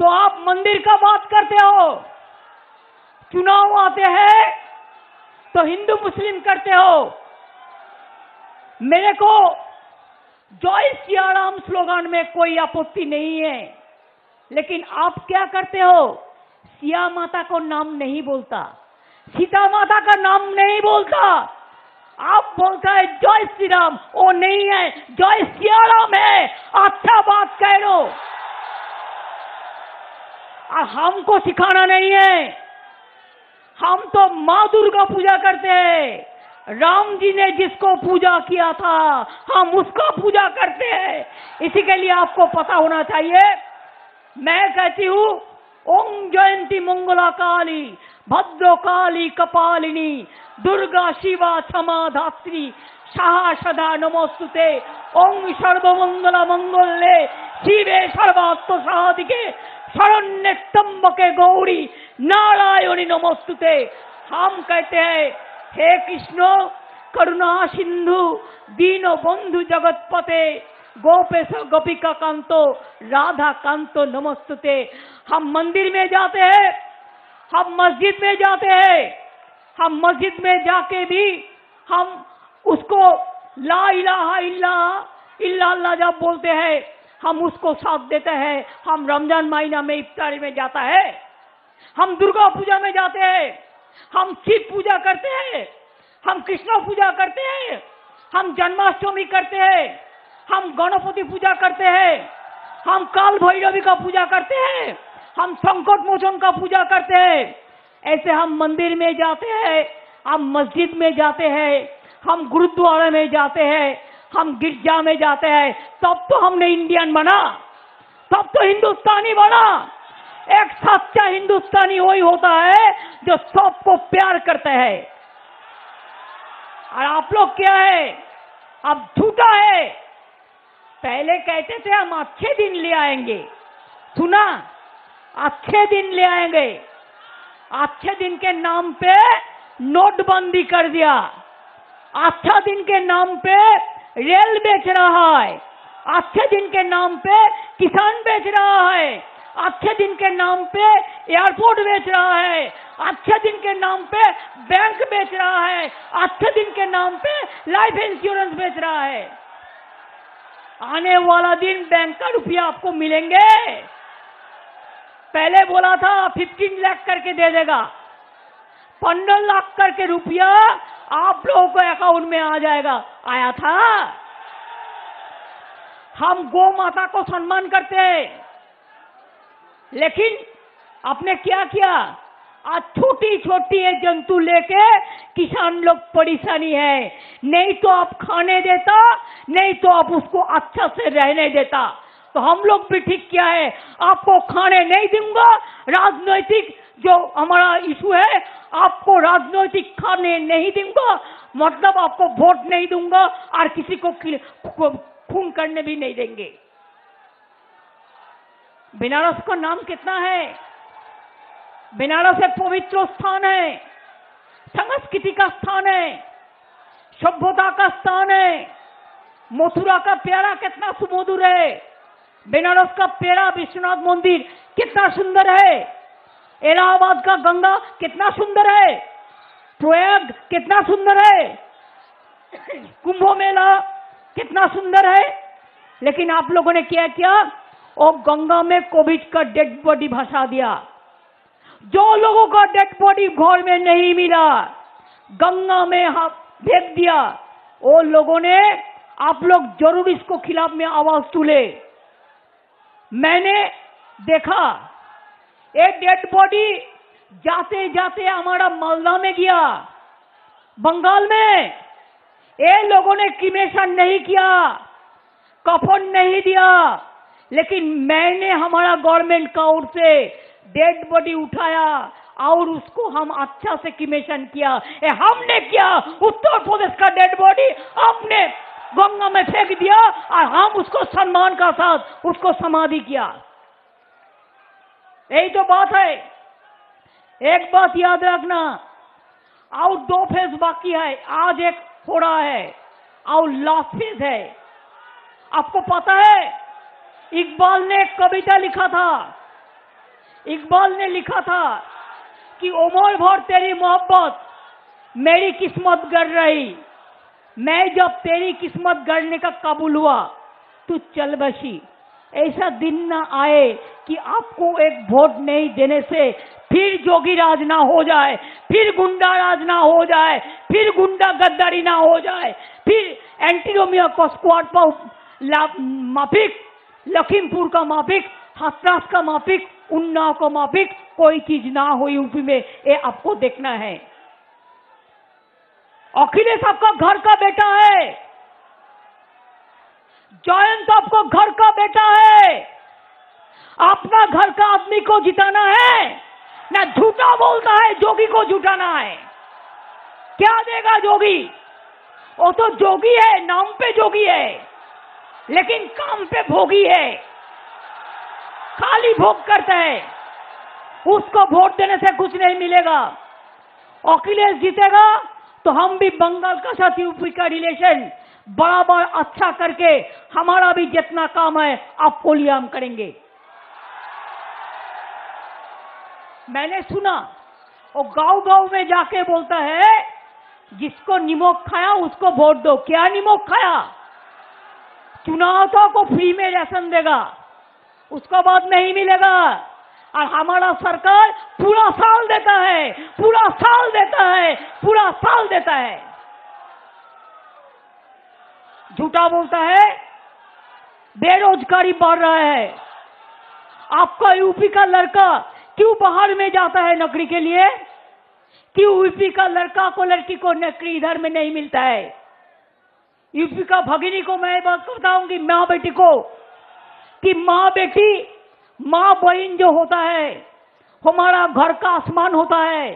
तो आप मंदिर का बात करते हो, चुनाव आते हैं तो हिंदू मुस्लिम करते हो। मेरे को जय सिया राम स्लोगन में कोई आपत्ति नहीं है, लेकिन आप क्या करते हो? सिया माता को नाम नहीं बोलता, सीता माता का नाम नहीं बोलता, आप बोलता है जय श्री राम। वो नहीं है, जय सिया राम है। अच्छा बात कह लो, और हमको सिखाना नहीं है। हम तो माँ दुर्गा पूजा करते हैं। राम जी ने जिसको पूजा किया था हम उसका पूजा करते हैं। इसी के लिए आपको पता होना चाहिए। मैं कहती हूँ ओम जयंती मंगला काली भद्र काली कपालिनी दुर्गा शिवा क्षमा धात्री शाह सदा नमोस्तुते। ओम सर्वमंगल मंगले शिवे सर्वात्म साधिके शरण्य त्र्यंबके गौरी नारायणी नमोस्तुते। हम कहते हैं हे कृष्ण करुणा सिंधु दीनो बंधु जगतपते गोपेश गोपिका कांतो राधा कांतो नमोस्तुते। हम मंदिर में जाते हैं, हम मस्जिद में जाते हैं, हम मस्जिद में जाके भी हम उसको ला इलाहा इल्लल्लाह जब बोलते हैं हम उसको साथ देते हैं। हम रमजान महीना में इफ्तारी में जाता है, हम दुर्गा पूजा में जाते हैं, हम शिव पूजा करते हैं, हम कृष्ण पूजा करते हैं, हम जन्माष्टमी करते हैं, हम गणपति पूजा करते हैं, हम काल भैरवी का पूजा करते हैं, हम संकट मोचन का पूजा करते हैं। ऐसे हम मंदिर में जाते हैं, हम मस्जिद में जाते हैं, हम गुरुद्वारा में जाते हैं, हम गिरजा में जाते हैं। तब तो हमने इंडियन बना, तब तो हिंदुस्तानी बना। एक सच्चा हिंदुस्तानी वही होता है जो सबको प्यार करता है। और आप लोग क्या है, अब झूठा है। पहले कहते थे हम अच्छे दिन ले आएंगे, सुना, अच्छे दिन ले आएंगे। अच्छे दिन के नाम पे नोटबंदी कर दिया, अच्छा दिन के नाम पे रेल बेच रहा है, अच्छे दिन के नाम पे किसान बेच रहा है, अच्छे दिन के नाम पे एयरपोर्ट बेच रहा है, अच्छे दिन के नाम पे बैंक बेच रहा है, अच्छे दिन के नाम पे लाइफ इंश्योरेंस बेच रहा है। आने वाला दिन बैंक का रुपया आपको मिलेंगे। पहले बोला था 15 लाख करके दे देगा, 15 लाख करके रुपया आप लोगों को अकाउंट में आ जाएगा। आया था। हम गौ माता को सम्मान करते हैं, लेकिन आपने क्या किया, आज छोटी छोटी एक जंतु लेके किसान लोग परेशानी है। नहीं तो आप खाने देता, नहीं तो आप उसको अच्छा से रहने देता। तो हम लोग भी ठीक किया है, आपको खाने नहीं दूंगा। राजनीतिक जो हमारा इशू है, आपको राजनीतिक खाने नहीं दूंगा, मतलब आपको वोट नहीं दूंगा और किसी को खून करने भी नहीं देंगे। बनारस का नाम कितना है, बनारस एक पवित्र स्थान है, संस्कृति का स्थान है, सभ्यता का स्थान है। मथुरा का प्यारा कितना सुमधुर है, बनारस का प्यारा विश्वनाथ मंदिर कितना सुंदर है, इलाहाबाद का गंगा कितना सुंदर है, प्रयाग कितना सुंदर है, कुंभ मेला कितना सुंदर है। लेकिन आप लोगों ने क्या किया, और गंगा में कोविड का डेड बॉडी भसा दिया। जो लोगों का डेड बॉडी घर में नहीं मिला, गंगा में फेंक दिया। वो लोगों ने, आप लोग जरूर इसको खिलाफ में आवाज तुले। मैंने देखा ये डेड बॉडी जाते जाते हमारा मालदा में गया, बंगाल में। ये लोगों ने क्रिमेशन नहीं किया, कफन नहीं दिया, लेकिन मैंने हमारा गवर्नमेंट का ओर से डेड बॉडी उठाया और उसको हम अच्छा से क्रिमेशन किया। ये हमने किया। उत्तर प्रदेश का डेड बॉडी हमने गंगा में फेंक दिया और हम उसको सम्मान का साथ उसको समाधि किया। यही तो बात है। एक बात याद रखना, और 2 फेज बाकी है। आज एक हो रहा है और लास्ट फेज है। आपको पता है, इकबाल ने एक कविता लिखा था। इकबाल ने लिखा था कि उम्र भर तेरी मोहब्बत मेरी किस्मत गढ़ रही, मैं जब तेरी किस्मत गढ़ने का काबुल हुआ तू चल बसी। ऐसा दिन ना आए कि आपको एक वोट नहीं देने से फिर जोगी राज ना हो जाए, फिर गुंडा राज ना हो जाए, फिर गुंडा गद्दारी ना हो जाए, फिर एंटी रोमियो को स्क्वाड पर माफिक, लखीमपुर का माफिक, हाथरस का माफिक, उन्नाव का माफिक कोई चीज ना हो यूपी में। ये आपको देखना है। अखिलेश आपका घर का बेटा है, जयंत आपको घर का बेटा है। अपना घर का आदमी को जिताना है ना, झूठा बोलता है जोगी को जुटाना है। क्या देगा जोगी? वो तो जोगी है, नाम पे जोगी है, लेकिन काम पे भोगी है। खाली भोग करता है, उसको वोट देने से कुछ नहीं मिलेगा। अखिलेश जीतेगा तो हम भी बंगाल का साथ यूपी का रिलेशन बराबर अच्छा करके हमारा भी जितना काम है आपको लिए हम करेंगे। मैंने सुना वो गांव-गांव में जाके बोलता है जिसको निमक खाया उसको वोट दो। क्या निमक खाया? चुनाव तो को फ्री में राशन देगा, उसको बाद नहीं मिलेगा। और हमारा सरकार पूरा साल देता है, पूरा साल देता है, पूरा साल देता है। झूठा बोलता है, बेरोजगारी बढ़ रहा है। आपका यूपी का लड़का क्यों बाहर में जाता है नौकरी के लिए? क्यों यूपी का लड़का को लड़की को नौकरी इधर में नहीं मिलता है? यूपी का भगिनी को मैं बात बताऊंगी, माँ बेटी को, कि माँ बेटी, माँ बहन जो होता है हमारा घर का आसमान होता है।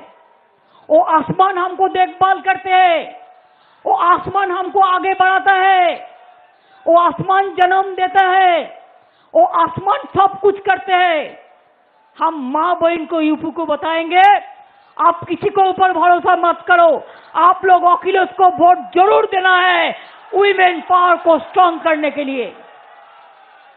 वो आसमान हमको देखभाल करते हैं, वो आसमान हमको आगे बढ़ाता है, वो आसमान जन्म देता है, वो आसमान सब कुछ करते हैं। हम माँ बहन को यूपी को बताएंगे, आप किसी को ऊपर भरोसा मत करो, आप लोग अखिलेश को वोट जरूर देना है वुमेन पावर को स्ट्रांग करने के लिए।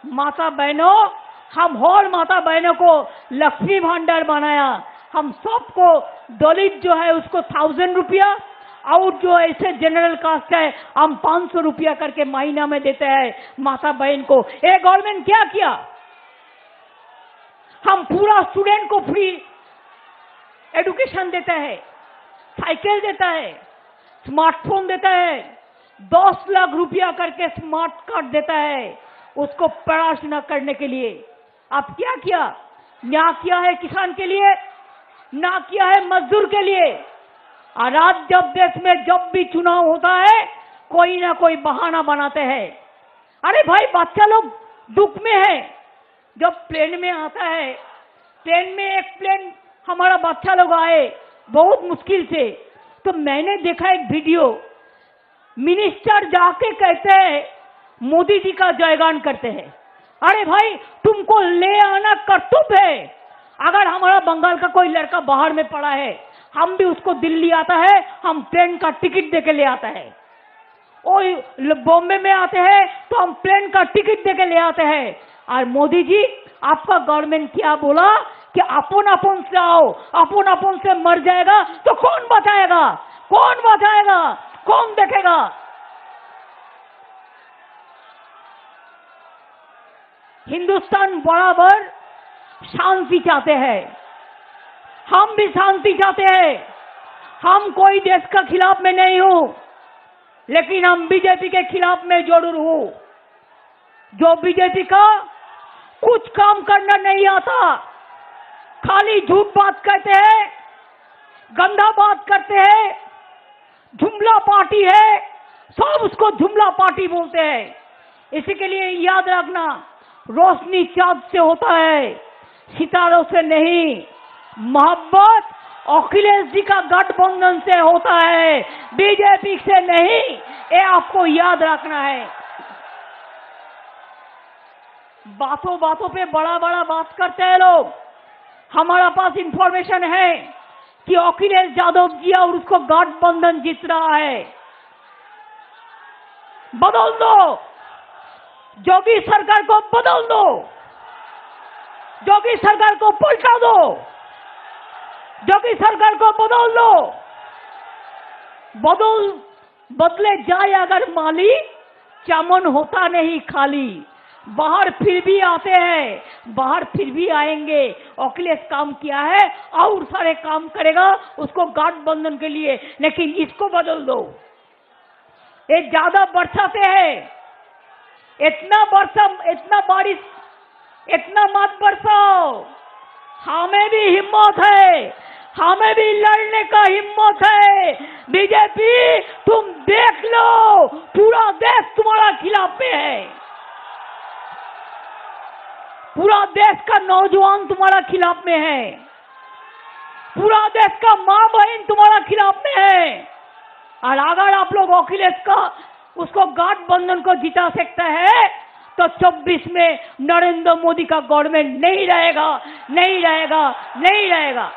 माता बहनों, हम और माता बहनों को लक्ष्मी भंडार बनाया। हम सबको दलित जो है उसको 1000 रुपया और जो ऐसे जनरल कास्ट है हम 500 रुपया करके महीना में देते हैं माता बहन को। ये गवर्नमेंट क्या किया? हम पूरा स्टूडेंट को फ्री एजुकेशन देता है, साइकिल देता है, स्मार्टफोन देता है, 10 लाख रुपया करके स्मार्ट कार्ड देता है उसको पढ़ाशुना करने के लिए। अब क्या किया? ना किया है किसान के लिए, ना किया है मजदूर के लिए। और आज जब देश में जब भी चुनाव होता है कोई ना कोई बहाना बनाते हैं। अरे भाई बच्चा लोग दुख में है। जब प्लेन में आता है, प्लेन में एक प्लेन हमारा बच्चा लोग आए बहुत मुश्किल से, तो मैंने देखा एक वीडियो, मिनिस्टर जाके कहते हैं मोदी जी का जयगान करते हैं। अरे भाई तुमको ले आना कर्तव्य है। अगर हमारा बंगाल का कोई लड़का बाहर में पड़ा है, हम भी उसको दिल्ली आता है, हम ट्रेन का टिकट देके ले आता है। और बॉम्बे में आते हैं तो हम प्लेन का टिकट देके ले आते हैं। और मोदी जी आपका गवर्नमेंट क्या बोला कि अपन अपन से आओ, अपन अपन से मर जाएगा तो कौन बचाएगा? कौन बचाएगा? कौन देखेगा? हिंदुस्तान बराबर शांति चाहते हैं, हम भी शांति चाहते हैं। हम कोई देश का खिलाफ में नहीं हूं, लेकिन हम बीजेपी के खिलाफ में जरूर हूं। जो बीजेपी का कुछ काम करना नहीं आता, खाली झूठ बात कहते हैं, गंदा बात करते हैं, जुमला पार्टी है, सब उसको जुमला पार्टी बोलते हैं। इसी के लिए याद रखना, रोशनी चांद से होता है, सितारों से नहीं। मोहब्बत अखिलेश जी का गठबंधन से होता है, बीजेपी से नहीं। ये आपको याद रखना है। बातों बातों पे बड़ा बड़ा बात करते हैं लोग। हमारा पास इंफॉर्मेशन है कि अखिलेश यादव जी और उसको गठबंधन जीत रहा है। बदल दो, योगी सरकार को बदल दो, योगी सरकार को पलटा दो, योगी सरकार को बदल दो। बदले जाए अगर माली, चमन होता नहीं खाली। बाहर फिर भी आते हैं, बाहर फिर भी आएंगे। अखिलेश काम किया है और सारे काम करेगा उसको गठबंधन के लिए, लेकिन इसको बदल दो। ये ज्यादा बरसाते हैं, इतना बारिश इतना मत बरसाओ। हमें भी हिम्मत है, हमें भी लड़ने का हिम्मत है। बीजेपी तुम देख लो, पूरा देश तुम्हारा खिलाफ में है, पूरा देश का नौजवान तुम्हारा खिलाफ में है, पूरा देश का माँ बहन तुम्हारा खिलाफ में है। और अगर आप लोग अखिलेश का उसको गठबंधन को जिता सकता है तो 24 में नरेंद्र मोदी का गवर्नमेंट नहीं रहेगा, नहीं रहेगा, नहीं रहेगा।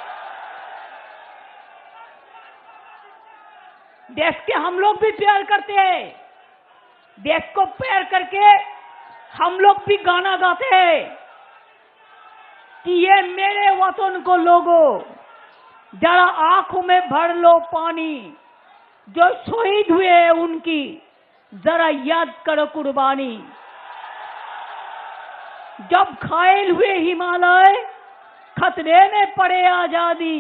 देश के हम लोग भी प्यार करते हैं, देश को प्यार करके हम लोग भी गाना गाते हैं कि ये मेरे वतन को लोगों, जरा आंखों में भर लो पानी, जो शहीद हुए हैं उनकी जरा याद करो कुर्बानी। जब घायल हुए हिमालय, खतरे में पड़े आजादी,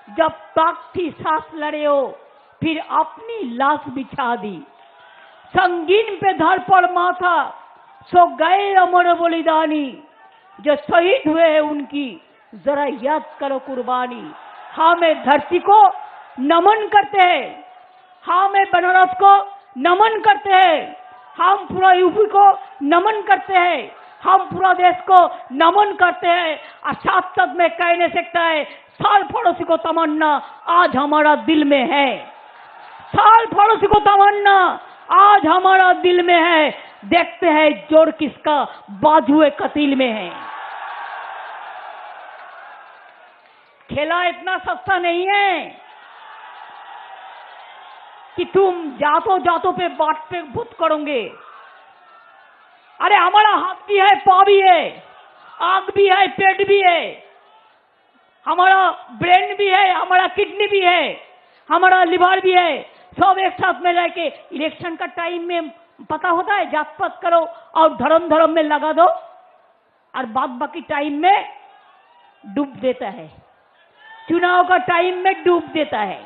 जब तक थी सांस लड़े हो, फिर अपनी लाश बिछा दी। संगीन पे धर पर माथा, सो गए अमर बलिदानी, जो शहीद हुए हैं उनकी जरा याद करो कुर्बानी। हाँ, मैं धरती को नमन करते हैं, हाँ मैं बनारस को नमन करते हैं, हम पूरा यूपी को नमन करते हैं, हम पूरा देश को नमन करते हैं। और साथ साथ में कह नहीं सकता है, साल पड़ोसी को तमन्ना आज हमारा दिल में है, साल पड़ोसी को तमन्ना आज हमारा दिल में है। देखते हैं जोर किसका बाजुए कतील में है। खेला इतना सस्ता नहीं है कि तुम जातों जातों पे बात पे भूत करोगे। अरे हमारा हाथ भी है, पाँव भी है, आंख भी है, पेट भी है, हमारा ब्रेन भी है, हमारा किडनी भी है, हमारा लिवर भी है, सब एक साथ में रह के इलेक्शन का टाइम में पता होता है, जात पात करो और धर्म धर्म में लगा दो, और बाद बाकी टाइम में डूब देता है। चुनाव का टाइम में डूब देता है,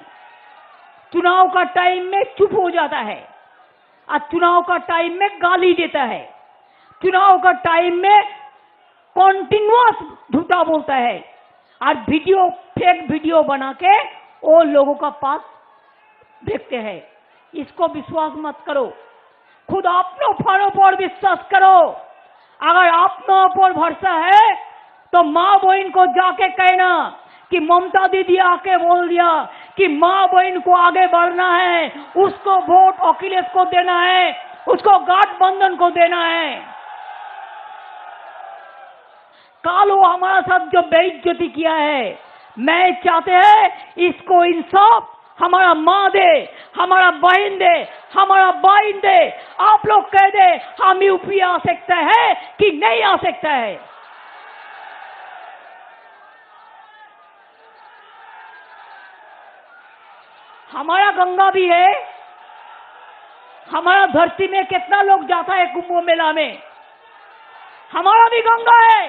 चुनाव का टाइम में चुप हो जाता है, और चुनाव का टाइम में गाली देता है, चुनाव का टाइम में कॉन्टिन्यूअस झूठा बोलता है, और वीडियो फेक वीडियो बना के वो लोगों का पास देखते हैं। इसको विश्वास मत करो, खुद अपनों फलों पर विश्वास करो। अगर अपनों पर भरोसा है तो माँ बहन को जाके कहना कि ममता दीदी आके बोल दिया कि माँ बहन को आगे बढ़ना है, उसको वोट अखिलेश को देना है, उसको गठबंधन को देना है। कल वो हमारा साथ जो बेइज्जती किया है, मैं चाहते हैं इसको इंसाफ हमारा माँ दे, हमारा बहन दे, हमारा बहन दे। आप लोग कह दे हम यूपी आ सकते हैं कि नहीं आ सकता है। हमारा गंगा भी है, हमारा धरती में कितना लोग जाता है कुंभ मेला में, हमारा भी गंगा है,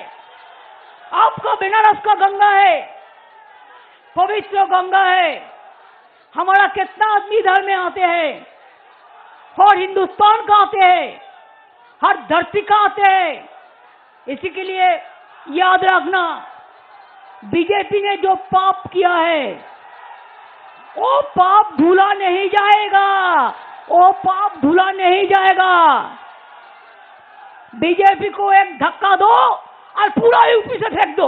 आपका बनारस का गंगा है, पवित्र गंगा है। हमारा कितना आदमी इधर में आते हैं, और हिंदुस्तान का आते हैं, हर धरती का आते हैं। इसी के लिए याद रखना, बीजेपी ने जो पाप किया है वो पाप धुला नहीं जाएगा, वो पाप धुला नहीं जाएगा। बीजेपी को एक धक्का दो और पूरा यूपी से फेंक दो।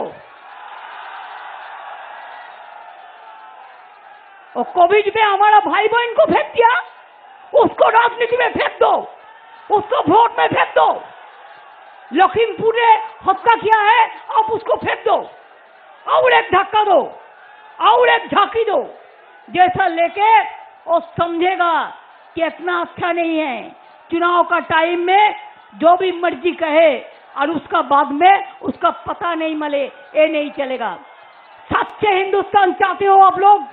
और कोविड में हमारा भाई बहन को फेंक दिया, उसको राजनीति में फेंक दो, उसको वोट में फेंक दो। लखीमपुर ने हत्या किया है, अब उसको फेंक दो, और एक धक्का दो, और एक झांकी दो। जैसा लेके वो समझेगा कि इतना अच्छा नहीं है। चुनाव का टाइम में जो भी मर्जी कहे और उसका बाद में उसका पता नहीं मिले, ये नहीं चलेगा। सच्चे हिंदुस्तान चाहते हो आप लोग,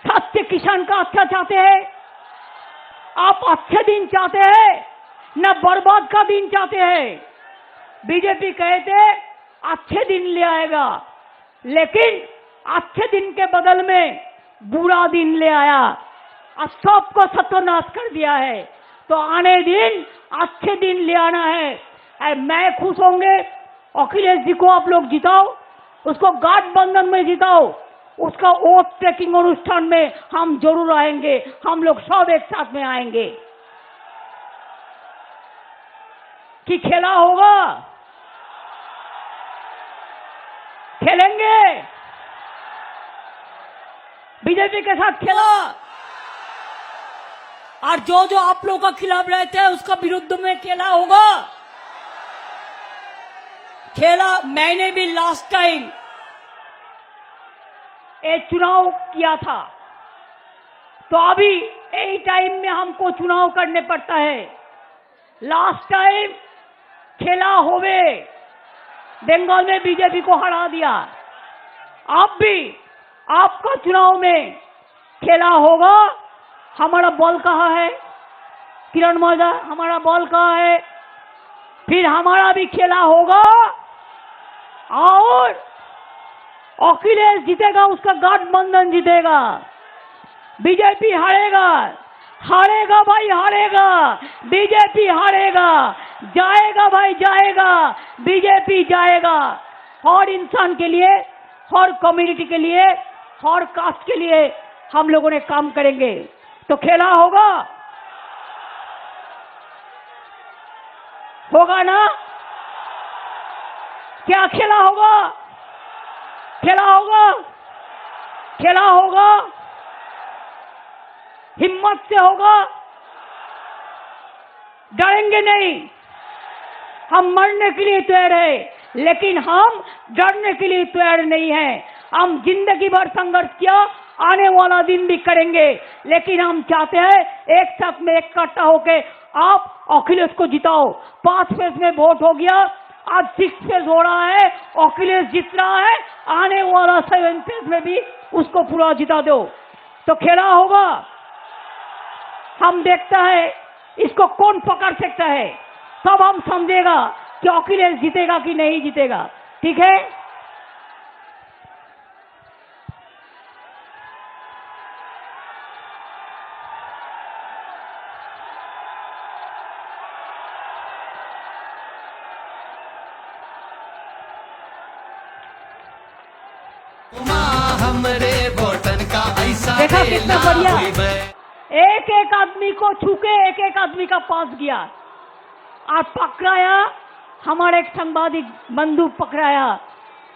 सच्चे किसान का अच्छा चाहते हैं, आप अच्छे दिन चाहते हैं न बर्बाद का दिन चाहते हैं। बीजेपी कहते अच्छे दिन ले आएगा, लेकिन अच्छे दिन के बदल में बुरा दिन ले आया और सबको सत्यानाश कर दिया है। तो आने दिन अच्छे दिन ले आना है। मैं खुश होंगे, अखिलेश जी को आप लोग जिताओ, उसको गठबंधन में जिताओ, उसका वोट टेकिंग अनुष्ठान में हम जरूर आएंगे, हम लोग सब एक साथ में आएंगे। कि खेला होगा, खेलेंगे बीजेपी के साथ खेला। और जो जो आप लोगों का खिलाफ रहते हैं उसका विरुद्ध में खेला होगा। खेला मैंने भी लास्ट टाइम ये चुनाव किया था, तो अभी यही टाइम में हमको चुनाव करने पड़ता है। लास्ट टाइम खेला होवे, बंगाल में बीजेपी को हरा दिया। अब भी आपका चुनाव में खेला होगा। हमारा बॉल कहाँ है किरण मौजा, हमारा बॉल कहाँ है? फिर हमारा भी खेला होगा और अखिलेश जीतेगा, उसका गठबंधन जीतेगा। बीजेपी हारेगा, हारेगा भाई हारेगा, बीजेपी हारेगा। जाएगा भाई जाएगा, बीजेपी जाएगा। हर इंसान के लिए, हर कम्युनिटी के लिए, हर कास्ट के लिए हम लोगों ने काम करेंगे। तो खेला होगा, होगा ना? क्या खेला होगा? खेला होगा, खेला होगा, हिम्मत से होगा, डरेंगे नहीं। हम मरने के लिए तैयार है, लेकिन हम डरने के लिए तैयार नहीं है। हम जिंदगी भर संघर्ष किया, आने वाला दिन भी करेंगे, लेकिन हम चाहते हैं एक साथ में इकट्ठा होके आप अखिलेश को जिताओ। 5 फेज में वोट हो गया, आज 6 फेज हो रहा है, अखिलेश जीत रहा है। आने वाला 7 फेज में भी उसको पूरा जिता दो। तो खेला होगा, हम देखता है इसको कौन पकड़ सकता है, तब हम समझेगा कि अखिलेश जीतेगा कि नहीं जीतेगा। ठीक है? हमरे वोटन का ऐसा देखा कितना बढ़िया। हुई मैं। एक एक आदमी को छूके एक एक आदमी का पास गया और पकड़ाया। हमारे एक संवादी बंदूक पकड़ाया।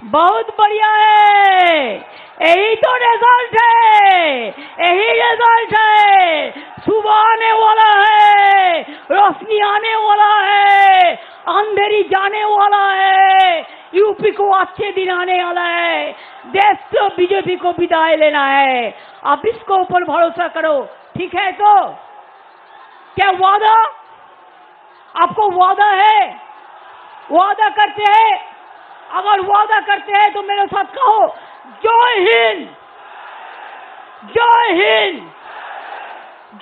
बहुत बढ़िया है, यही तो रिजल्ट है, यही रिजल्ट है। सुबह आने वाला है, रोशनी आने वाला है, अंधेरी जाने वाला है। यूपी को अच्छे दिन आने वाला है। देश से बीजेपी को विदाई लेना है। आप इसको ऊपर भरोसा करो। ठीक है? तो क्या वादा? आपको वादा है? वादा करते हैं? अगर वादा करते हैं तो मेरे साथ कहो, जय हिंद, जय हिंद,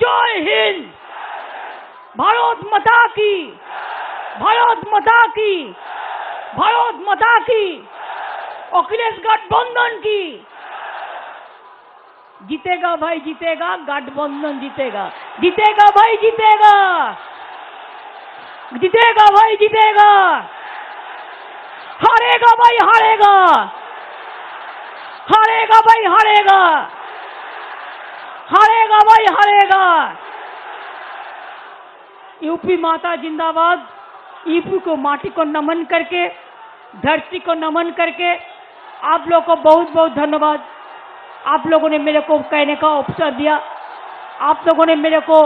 जय हिंद। भारत माता की, भारत माता की, भारत माता की। अखिलेश गठबंधन की। जीतेगा भाई जीतेगा, गठबंधन जीतेगा, जीतेगा भाई जीतेगा, जीतेगा भाई जीतेगा। हारेगा भाई हारेगा, हारेगा भाई हारेगा, हारेगा भाई हारेगा। यूपी माता जिंदाबाद। यूपी को माटी को नमन करके, धरती को नमन करके आप लोगों को बहुत बहुत धन्यवाद। आप लोगों ने मेरे को कहने का अवसर दिया, आप लोगों ने मेरे को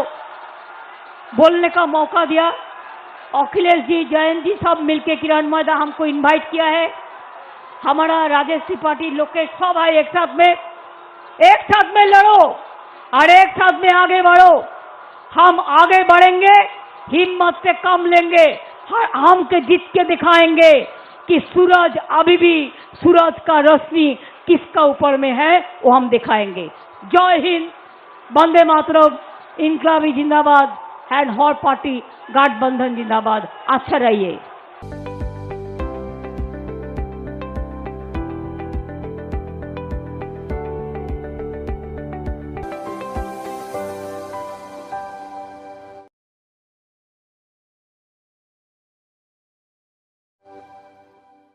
बोलने का मौका दिया। अखिलेश जी, जयंत जी सब मिलके किरण मौजा हमको इनवाइट किया है। हमारा राजेश त्रिपाठी, लोकेश सब है। एक साथ में लड़ो और एक साथ में आगे बढ़ो। हम आगे बढ़ेंगे, हिम्मत से काम लेंगे, हम के जीत के दिखाएंगे कि सूरज अभी भी, सूरज का रोशनी किसका ऊपर में है वो हम दिखाएंगे। जय हिंद, वंदे मातरम, इनकलाबी जिंदाबाद, एंड हर पार्टी गठबंधन जिंदाबाद। अच्छा रहिए।